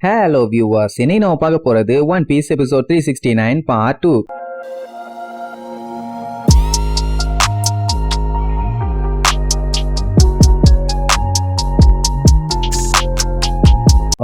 Hello viewers, இன்னைக்கு நம்ம பார்க்க போறது One Piece episode 369 part 2.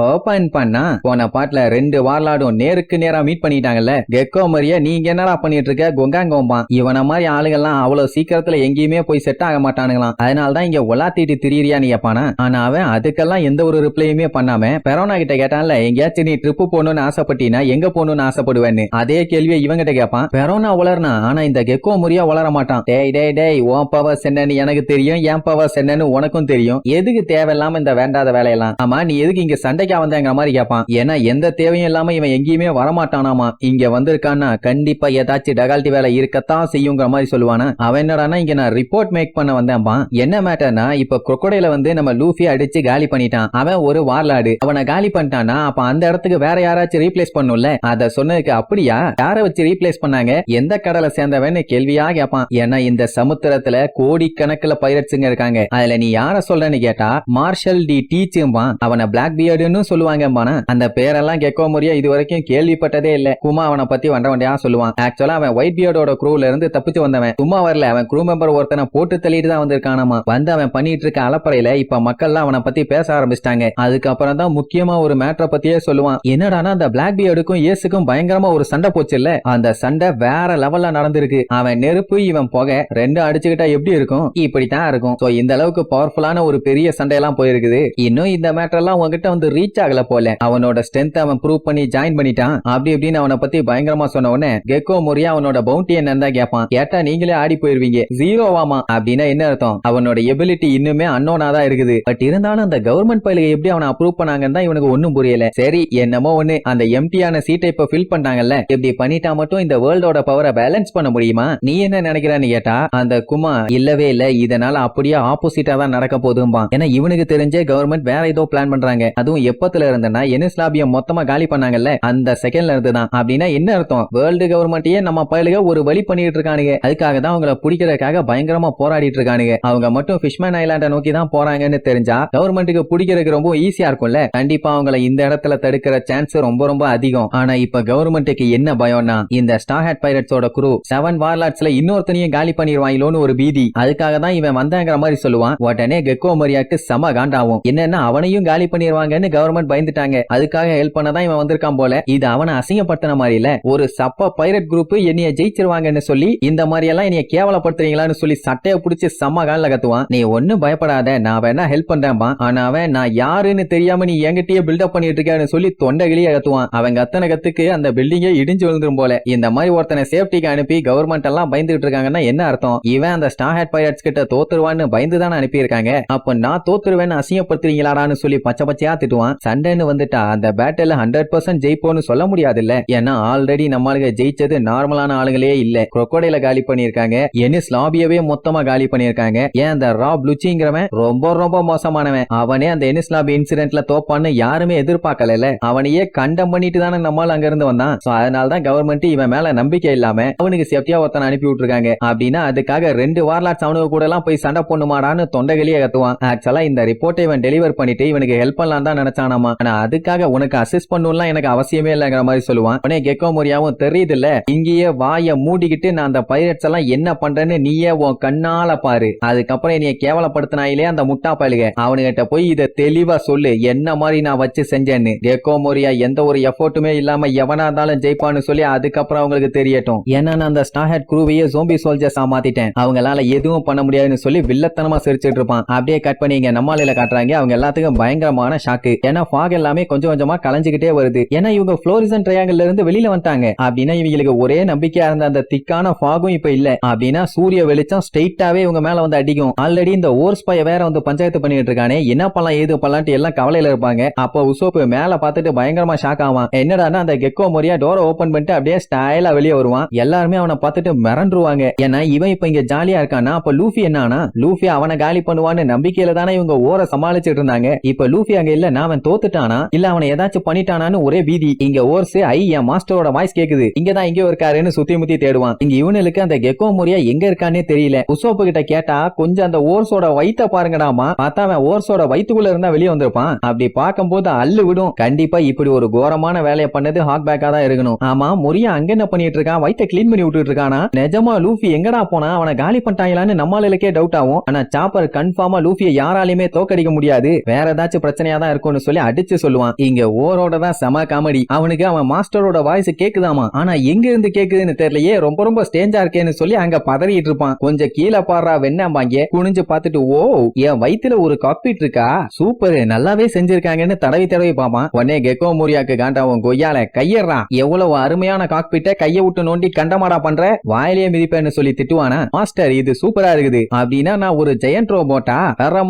Open பண்ணா போன பாட்டுல ரெண்டு வார்லாடும் நேருக்கு நேரா மீட் பண்ணிட்டாங்கல்ல. கெக்கோ மரியா நீங்க என்னடா பண்ணிட்டு இருக்க கொங்காங்கோம்பா, இவன மாதிரி ஆளுகள்லாம் அவ்வளவு சீக்கிரத்துல எங்கேயுமே போய் செட் ஆக மாட்டானுங்களாம், அதனாலதான் இங்க ஒலாத்திட்டு திரியா நீ கேப்பானா. ஆனா அவன் அதுக்கெல்லாம் எந்த ஒரு ரிப்ளையுமே பண்ணாம பெரோனா கிட்ட கேட்டான்ல, எங்கேயாச்சும் நீ ட்ரிப்பு போகணும்னு ஆசைப்பட்டீனா எங்க போகணும்னு ஆசைப்படுவேன்னு. அதே கேள்வியை இவங்கிட்ட கேட்பான். பெரோனா வளர்னா, ஆனா இந்த கெக்கோ மரியா வளர மாட்டான். டேய் டேய் டேய், உன் பவர்ஸ் என்னன்னு எனக்கு தெரியும், என் பவர்ஸ் என்னன்னு உனக்கும் தெரியும், எதுக்கு தேவையில்லாம இந்த வேண்டாத வேலையெல்லாம். ஆமா நீ எதுக்கு இங்க சண்டை வந்தேங்கிற மாதிரி கேட்பான். ஏன்னா எந்த தேவையும் இல்லாம இவன் எங்கேயுமே வரமாட்டானாமா, இங்க வந்திருக்கான்னா கண்டிப்பா ஏதாச்சும் டகால்ட்டி வேலை இருக்கத்தான் செய்யுங்கிற மாதிரி சொல்லுவானா. அவன் என்னடானா, இங்க நான் ரிப்போர்ட் மேக் பண்ண வந்தேன்பா. என்ன மேட்டர்னா, இப்ப crocodile வந்து நம்ம லூஃபி அடிச்சு காலி பண்ணிட்டான். அவன் ஒரு வார்லாடு, அவனை காலி பண்ணிட்டானா அப்ப அந்த இடத்துக்கு வேற யாராச்சும் ரீப்ளேஸ் பண்ணும்ல. அத சொன்னதுக்கு அப்படியா, யார வச்சு ரீப்ளேஸ் பண்ணாங்க, எந்த கடலை சேர்ந்தவன் கேள்வியா கேட்பான். ஏன்னா இந்த சமுத்திரத்துல கோடிக்கணக்கில் பைரட்ஸுங்க இருக்காங்க, அதுல நீ யார சொல்றன்னு கேட்டா மார்ஷல் டி டீச்சும்பான். அவனை பிளாக் பியர்டுன்னு சொல்லுவாங்க. அந்த பேரெல்லாம் கெக்கோ மரியா இது வரைக்கும் கேள்விப்பட்டதே இல்ல. குமா அவனை பத்தி வண்டியா சொல்லுவான். ஆக்சுவலா அவன் ஒயிட் பியர்டோட க்ரூல இருந்து தப்பிச்சு வந்தவன். சும்மா வரல, அவன் க்ரூ மெம்பர் ஒருத்தனை போட்டு தள்ளிட்டு தான் வந்திருக்கானாமா. வந்து அவன் பண்ணிட்டு இருக்க அலப்பறையில இப்ப மக்கள்லாம் அவனை பத்தி பேச ஆரம்பிச்சிட்டாங்க. அதுக்கப்புறம் தான் முக்கியமா ஒரு மேட்டரை பத்தியே சொல்லுவான். என்னடானா அந்த பிளாக் பியர்டுக்கும் ஏசுக்கும் பயங்கரமா ஒரு சண்டை போச்சு இல்ல, அந்த சண்டை வேற லெவல்ல நடந்திருக்கு. அவன் நெருப்பு, இவன் புகை, ரெண்டு அடிச்சுக்கிட்டா எப்படி இருக்கும், இப்படித்தான் இருக்கும். சோ இந்த அளவுக்கு பவர்ஃபுல்லான ஒரு பெரிய சண்டையெல்லாம் போயிருக்குது. இன்னும் இந்த மேட்டர் எல்லாம் உங்ககிட்ட வந்து ரீச் ஆகல போல. அவனோட ஸ்ட்ரென்த் அவன் ப்ரூவ் பண்ணி ஜாயின் பண்ணிட்டான் அப்படி இப்படின்னு அவனை பத்தி பயங்கரமா சொன்ன உடனே கெக்கோ மரியா அவனோட பவுண்டி என்னன்னு கேட்பான். கேட்டா நீங்களே ஆடி போயிருவீங்க, ஜீரோவாமா. அப்படின்னா என்ன அர்த்தம், அவனோட எபிலிட்டி இன்னுமே அன்னோனா தான் இருக்குது. பட் இருந்தாலும் அந்த கவர்மெண்ட் பைலுக்கு எப்படி அவனை அப்ரூவ் பண்ணாங்கன்னு தான் இவனுக்கு ஒண்ணும் புரியல. சரி என்னமோ ஒண்ணு, அந்த எம்டியான சீட்டை இப்ப ஃபில் பண்ணாங்கல்ல, இப்படி பண்ணிட்டா மட்டும் இந்த வேர்ல்டோட பவரை பேலன்ஸ் பண்ண முடியுமா, நீ என்ன நினைக்கிறான்னு கேட்டா அந்த குமா இல்லவே இல்ல, இதனால அப்படியே ஆப்போசிட்டா தான் நடக்க போதும்பான். ஏன்னா இவனுக்கு தெரிஞ்சே கவர்மெண்ட் வேற ஏதோ பிளான் பண்றாங்க. அதுவும் எப்பத்துல இருந்தனா எனிஸ்லாபியம் மொத்தமா காலி பண்ணாங்கல்ல அந்த செகண்ட்ல இருந்து தான். அப்படின்னா என்ன அர்த்தம், வேர்ல்டு கவர்மெண்ட்டையே நம்ம பயலுக ஒரு வழி பண்ணிட்டு இருக்கானுங்க. அதுக்காக தான் அவங்கள பிடிக்கிறதுக்காக பயங்கரமா போராடிட்டு இருக்கானுங்க. அவங்க மட்டும் ஃபிஷ்மேன் ஐலாண்ட நோக்கி தான் போறாங்கன்னு தெரிஞ்சா கவர்மெண்ட்டுக்கு பிடிக்கிறதுக்கு ரொம்ப ஈஸியா இருக்கும்ல. கண்டிப்பா அவங்கள இந்த இடத்துல தடுக்கிற சான்ஸ் ரொம்ப ரொம்ப அதிகம். ஆனா இப்ப கவர்மெண்ட்டுக்கு என்ன பயம்னா, இந்த ஸ்டார்ஹேட் பைரட்ஸோட குரூ 7 வார்லாட்ஸ்ல இன்னொருத்தனையும் காலி பண்ணிடுவாங்களோன்னு ஒரு பீதி. அதுக்காக தான் இவன் வந்தாங்கிற மாதிரி சொல்லுவான். உடனே கெக்கோ மரியாக்கு செம காண்டாவும். என்னன்னா அவனையும் காலி பண்ணிடுவாங்கன்னு கவர்மெண்ட் பயந்துட்டாங்க, அதுக்காக ஹெல்ப் பண்ணதான் இவன் வந்திருக்கான் போல. இது அவனை அசிங்கப்படுத்தின மாதிரி இல்ல, ஒரு சப்ப பைரட் குரூப் என்னைய ஜெயிச்சிருவாங்கன்னு சொல்லி இந்த மாதிரி எல்லாம் என்னைய கேவலப்படுத்துறீங்களான்னு சொல்லி சட்டையை பிடிச்சி செம்ம காலில் கத்துவான். நீ ஒன்னும் பயப்படாத, நான் வேணா ஹெல்ப் பண்றேன்பா. ஆனா அவன் நான் யாருன்னு தெரியாம நீ என்கிட்டயே பில்டப் பண்ணிட்டு இருக்கேன்னு சொல்லி தொண்டைகளியே கத்துவான். அவங்க அத்தனை கத்துக்கு அந்த பில்டிங்கே இடிஞ்சு விழுந்துரும் போல. இந்த மாதிரி ஒருத்தனை சேஃப்டிக்கு அனுப்பி கவர்மெண்ட் எல்லாம் பயந்துட்டு இருக்காங்கன்னா என்ன அர்த்தம், இவன் அந்த ஸ்டார்ஹேட் பைரட்ஸ் கிட்ட தோத்துருவான்னு பயந்து தானே அனுப்பி இருக்காங்க. அப்ப நான் தோத்துருவேன்னு அசிங்கப்படுத்துறீங்களாடான்னு சொல்லி பச்சை பச்சையா திட்டுவான். சண்டைன்னு வந்துட்டா அந்த பேட்டில் 100% ஜெயிப்போன்னு சொல்ல முடியாது இல்ல. ஏன்னா ஆல்ரெடி நம்மளுக்கு ஜெயிச்சது நார்மலான ஆளுங்களே இல்ல. crocodile காலி பண்ணிருக்காங்க, எனிஸ் லாபியவே மொத்தமா காலி பண்ணிருக்காங்க. ஏன் அந்த ராப் லுச்சிங்கிறவன் ரொம்ப ரொம்ப மோசமானவன். அவனே அந்த எனிஸ் லாபி இன்சிடென்ட்ல தோப்பான்னு யாருமே எதிர்பார்க்கல. அவனையே கண்டம் பண்ணிட்டு தானே நம்மால் அங்க இருந்து வந்தான். அதனால தான் கவர்மெண்ட் இவன் மேல நம்பிக்கை இல்லாம அவனுக்கு சேஃப்டியா ஒருத்தனை அனுப்பி விட்டுருக்காங்க. அப்படின்னா அதுக்காக 2 வார்லாட்ஸ் அவனுக்கு கூட எல்லாம் போய் சண்டை பொண்ணுமாடான்னு தொண்டைகளியே கத்துவான். ஆக்சுவலா இந்த ரிப்போர்ட்டை இவன் டெலிவர் பண்ணிட்டு இவனுக்கு ஹெல்ப் பண்ணலாம் தான் நினைச்சானாமா. ஆனா அதுக்காக உனக்கு அசிஸ்ட் பண்ணணும்லாம் எனக்கு அவசியமே இல்லங்கிற மாதிரி சொல்லுவான். உடனே கெக்கோ மரியாவும் தெரியுது இல்ல, இங்கேயே வாய மூடிக்கிட்டு நான் அந்த பைரட்ஸ் எல்லாம் என்ன பண்றேன்னு நீயே உன் கண்ணால பாரு, அதுக்கப்புறம் என்னைய கேவலப்படுத்தினாயிலே அந்த முட்டா பயலுக, அவனுகிட்ட போய் இதை தெளிவா சொல்லு என்ன மாதிரி நான் வச்சு செஞ்சேன்னு. கெக்கோ மரியா எந்த ஒரு எஃபோர்ட்டுமே இல்லாம எவனா இருந்தாலும் ஜெயிப்பான்னு சொல்லி அதுக்கப்புறம் அவங்களுக்கு தெரியட்டும். ஏன்னா நான் அந்த ஸ்டார்ஹேட் குரூவையே ஜோம்பி சோல்ஜர்ஸா மாத்திட்டேன், அவங்களால எதுவும் பண்ண முடியாதுன்னு சொல்லி வில்லத்தனமா சிரிச்சிட்டு இருப்பான். அப்படியே கட் பண்ணி இங்க நம்மாலையில காட்டுறாங்க. அவங்க எல்லாத்துக்கும் பயங்கரமான ஷாக்கு. ஏன்னா ஃபாக் எல்லாமே கொஞ்சம் கொஞ்சமா கலைஞ்சுக்கிட்டே வருது. ஏன்னா இவங்க ஃப்ளோரிசன் ட்ரையாங்கிள் இருந்து வெளியில வந்துட்டாங்க. அப்படின்னா இவங்களுக்கு ஒரே நம்பிக்கையா இருந்த அந்த திக்கான ஃபாகும் இப்ப இல்ல. அப்படின்னா சூரிய வெளிச்சம் ஸ்ட்ரெயிட்டாவே இவங்க மேல வந்து அடிக்கும். ஆல்ரெடி இந்த ஓர்ஸ் பைய வேற வந்து பஞ்சாயத்து பண்ணிட்டு இருக்கானே, என்ன பண்ணலாம் ஏது பண்ணலான்ட்டு எல்லாம் கவலையில இருப்பாங்க. அப்போ உசோப்பு மேல பார்த்துட்டு பயங்கரமா ஷாக் ஆவான். என்னடானா அந்த கெக்கோ மரியா டோரை ஓபன் பண்ணிட்டு அப்படியே ஸ்டைலா வெளியே வருவான். எல்லாருமே அவனை பார்த்துட்டு மிரண்டுருவாங்க. ஏன்னா இவன் இப்ப இங்க ஜாலியா இருக்கானா, அப்ப லூஃபி என்னானா, லூஃபி அவனை காலி பண்ணுவான்னு நம்பிக்கையில தானே இவங்க ஓர சமாளிச்சுட்டு இருந்தாங்க. இப்ப லூஃபி அங்க இல்ல, நாம அவன் தோத்துட்டானா இல்ல அவனை ஏதாச்சும் பண்ணிட்டானான்னு ஒரே பீதி. இங்க ஓர்ஸ் என் மாஸ்டரோட வாய்ஸ் கேக்குது, இங்கதான் இங்க இருக்காருன்னு சுத்தி முத்தி தேடுவான். இங்க இவனுக்கு அந்த கெக்கோ மோரியா எங்க இருக்கானே தெரியல. உசோப்பு கிட்ட கேட்டா கொஞ்சம் அந்த ஓர்ஸோட வயித்த பாருங்கடாமா, பார்த்தா அவன் ஓர்ஸோட வயித்துக்குள்ள இருந்தா வெளியே வந்திருப்பான். அப்படி பார்க்கும்போது அள்ளு விடும். கண்டிப்பா இப்படி ஒரு கோரமான வேலையை பண்ணது ஹாக் பேக்கா தான் இருக்கணும். ஆமா, மொரியா அங்க என்ன பண்ணிட்டு இருக்கான்? வயித்த கிளீன் பண்ணி விட்டுட்டு இருக்கானா? நிஜமா லூஃபி எங்கடா போனா? அவனை காலி பண்ணிட்டாங்களான்னு நம்மளுக்கே டவுட் ஆகும். ஆனா சாப்பர் கன்ஃபார்மா லூஃபியை யாராலையுமே தோக்கடிக்க முடியாது, வேற ஏதாச்சும் பிரச்சனையா தான் இருக்கும்னு சொல்லி அடிச்சு சொல்லுவான். இங்க ஓரோட தான் செம காமெடி. அவனுக்கு அவன் மாஸ்டரோட வாய்ஸ் கேக்குதாமா, ஆனா எங்க இருந்து கேக்குதுன்னு தெரியலையே, ரொம்ப ரொம்ப ஸ்டேஞ்சா இருக்கேன்னு சொல்லி அங்க பதறிட்டு இருப்பான். கொஞ்சம் கீழே பாடுறா வெண்ணாம்பாங்க. குனிஞ்சு பார்த்துட்டு ஓ என் வயித்துல ஒரு காக்பீட் இருக்கா, சூப்பர் நல்லாவே செஞ்சிருக்காங்கன்னு தடவி தடவி பாப்பான். உடனே கெக்கோ மோரியாக்கு காண்டாவும், கொய்யால கையறா, எவ்வளவு அருமையான காக்பீட்டை கைய விட்டு நோண்டி கண்டமாடா பண்ற, வாயிலே மிதிப்பேன்னு சொல்லி திட்டுவானா. மாஸ்டர் இது சூப்பரா இருக்குது அப்படின்னா நான் ஒரு ஜெயண்ட் ரோபோட்டா, வர்ற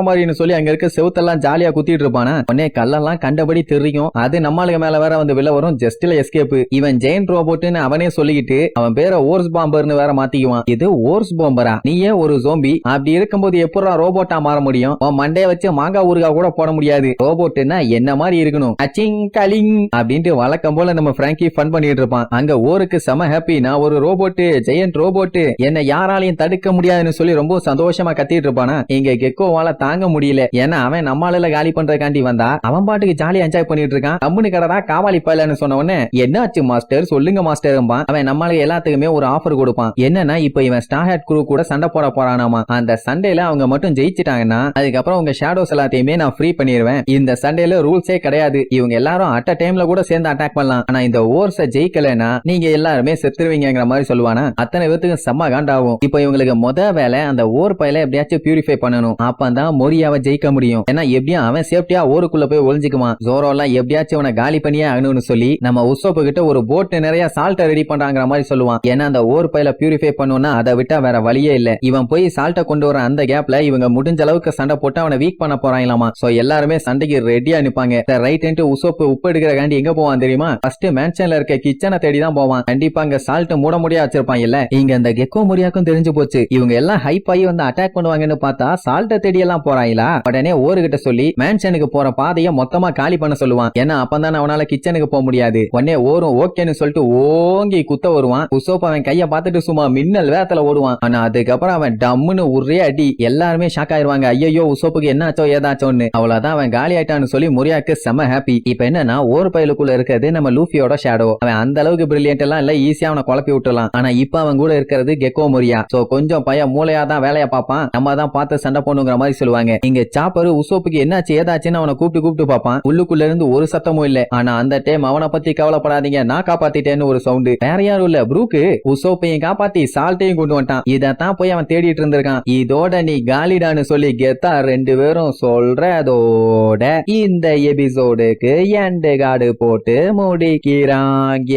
மாதிரின்னு சொல்லி அங்க இருக்க செவுத்தெல்லாம் ஜாலியா குத்திட்டு இருப்பானா. உடனே கல்லெல்லாம் கண்டபடி தெரியும். அது நம்மளுக்கு மேல வேற வந்து வில வரும். ஜஸ்ட்ல எஸ்கேப். இவன் ஜெயண்ட் ரோபோட்னு அவனே சொல்லிக்கிட்டு அவன் பேரை ஓர்ஸ் பாம்பர்னு வேற மாத்திக்குவான். இது ஓர்ஸ் பாம்பரா, நீயே ஒரு ஜோம்பி, அப்படி இருக்கும்போது எப்படா ரோபோட்டா மாற முடியும்? மண்டைய வச்சு மாங்காய் ஊறுகாய் கூட போட முடியாது. ரோபோட்னா என்ன மாதிரி இருக்கணும், அச்சிங் கலிங் அப்படின்ட்டு வழக்கம் போல நம்ம பிராங்கி ஃபன் பண்ணிட்டு இருப்பான். அங்க ஓருக்கு செம ஹாப்பி, நான் ஒரு ரோபோட், ஜெயண்ட் ரோபோட், என்ன யாராலையும் தடுக்க முடியாதுன்னு சொல்லி ரொம்ப சந்தோஷமா கத்திட்டு இருப்பானா. இங்க கெக்கோவால தாங்க முடியல. ஏன்னா அவன் நம்மளால காலி பண்றதுக்காண்டி வந்தா, அவன் பாட்டுக்கு ஜாலியா என்ஜாய் பண்ணிட்டு இருக்கான். கம்முனு கடடா காவாலி பையலன்னு சொன்ன உடனே என்னாச்சு மாஸ்டர் சொல்லுங்க மாஸ்டர். அவன் நம்மளுக்கு எல்லாத்துக்குமே ஒரு ஆஃபர் கொடுப்பான். என்னன்னா இப்ப இவன் ஸ்டார் ஹேட் குரூ கூட சண்டை போட போறானாமா. அந்த சண்டையில அவங்க மட்டும் ஜெயிச்சிட்டாங்கன்னா அதுக்கப்புறம் உங்க ஷேடோஸ் எல்லாத்தையுமே நான் ஃப்ரீ பண்ணிடுவேன். இந்த சண்டையில ரூல்ஸே கிடையாது, இவங்க எல்லாரும் அட் அ டைம்ல கூட சேர்ந்து அட்டாக் பண்ணலாம். ஆனா இந்த ஓர்ஸ ஜெயிக்கலனா நீங்க எல்லாருமே செத்துருவீங்கிற மாதிரி சொல்லுவானா. அத்தனை பேத்துக்கு செம்ம காண்டாகும். இப்ப இவங்களுக்கு முத வேலை அந்த ஓர் பையில எப்படியாச்சும் பியூரிஃபை பண்ணணும். அப்பதான் மொரியாவை ஜெயிக்க முடியும். ஏன்னா எப்படியும் அவன் சேஃப்டியா ஓருக்குள்ள போய் ஒளிஞ்சுக்குவான். ஜோரோ எல்லாம் எப்படியாச்சும் அவனை காலி பண்ணியே ஆகணும்னு சொல்லி நம்ம உசோப்பு கிட்ட ஒரு போட் நிறைய சால்ட்டை ரெடி பண்றாங்கிற மாதிரி சொல்லுவான். ஏன்னா அந்த ஓர் பையில பியூரிஃபை பண்ணணும்னா அதை விட்டா வேற வழியே இல்ல. இவன் போய் சால்ட்டை கொண்டு வர அந்த கேப்ல இவங்க முடிஞ்ச அளவுக்கு சண்டை போட்டு அவனை வீக் பண்ண போறாங்களாமா. சோ எல்லாருமே சண்டைக்கு ரெடியா நிப்பாங்க. ரைட் உசோப்பு உப்பு எடுக்கிறக்காண்டி எங்க போவான் தெரியுமா? ஃபர்ஸ்ட் மேன்ஷன்ல இருக்க கிச்சனை தேடி தான் போவான். கண்டிப்பா அங்க சால்ட் மூட முடியா வச்சிருப்பான். இல்ல இங்க அந்த கெக்கோ மோரியாக்கும் தெரிஞ்சு போச்சு, இவங்க எல்லாம் ஹைப் ஆகி வந்து அட்டாக் பண்ணுவாங்கன்னு பார்த்தா சால்ட்டை தேடி எல்லாம் போறாங்களா. உடனே ஓருகிட்ட சொல்லி மேன்ஷனுக்கு போற பாதையை மொத்தமா காலி பண்ண சொல்லுவான். ஏன்னா அப்பதான் அவனால கிச்சனுக்கு போக முடியாது. உடனே ஓரும் ஓகேன்னு சொல்லிட்டு ஓங்கி குத்த வருவான். உசோப் அவன் கைய பார்த்துட்டு சும்மா மின்னல் வேகத்துல ஓடுவான். ஆனா அதுக்கப்புறம் அவன் டம்முன்னு ஒரே அடி. எல்லாருமே ஷாக் ஆயிருவாங்க, ஐயோ உசோப்புக்கு என்னாச்சோ ஏதாச்சோன்னு. அவ்வளவுதான் அவன் காலி ஆயிட்டான்னு சொல்லி மொரியாக்கு செம ஹாப்பி. இப்ப என்னன்னா ஒரு பையலுக்குள்ள இருக்கிறது நம்ம லூஃபியோட ஷேடோ. அவன் அந்த அளவுக்கு பிரில்லியன்ட் எல்லாம் இல்ல, ஈஸியா அவனை குழப்பி விட்டுலாம். ஆனா இப்ப அவன் கூட இருக்கிறது கெக்கோ மோரியா. சோ கொஞ்சம் பையன் மூளையா தான் வேலையை பார்ப்பான், நம்ம தான் பார்த்து சண்டை போடணுங்கிற மாதிரி சொல்லுவாங்க. இங்க சாப்பரு உசோப்புக்கு என்னாச்சு ஏதாச்சுன்னு அவனை கூப்பிட்டு பார்ப்பான். உள்ளுக்குள்ள இருந்து ஒரு சத்தமும் இல்ல. ஆனா அந்த டைம் அவனை பத்தி கவலைப்படாதீங்க, நான் காப்பாத்திட்டேன்னு ஒரு சவுண்ட். வேற யாரும் இல்ல, ப்ரூக்கு உசோப்பையும் காப்பாத்தி சால்ட்டையும் கொண்டு வந்துட்டான். இதத்தான் போய் அவன் தேடிட்டு இருந்திருக்கான். இதோட நீ காலிடான்னு சொல்லி கெத்தா ரெண்டு பேரும் சொல்றதோட இந்த எபிசோடுக்கு எண்ட் கார்டு போட்டு முடிக்கிறாங்க.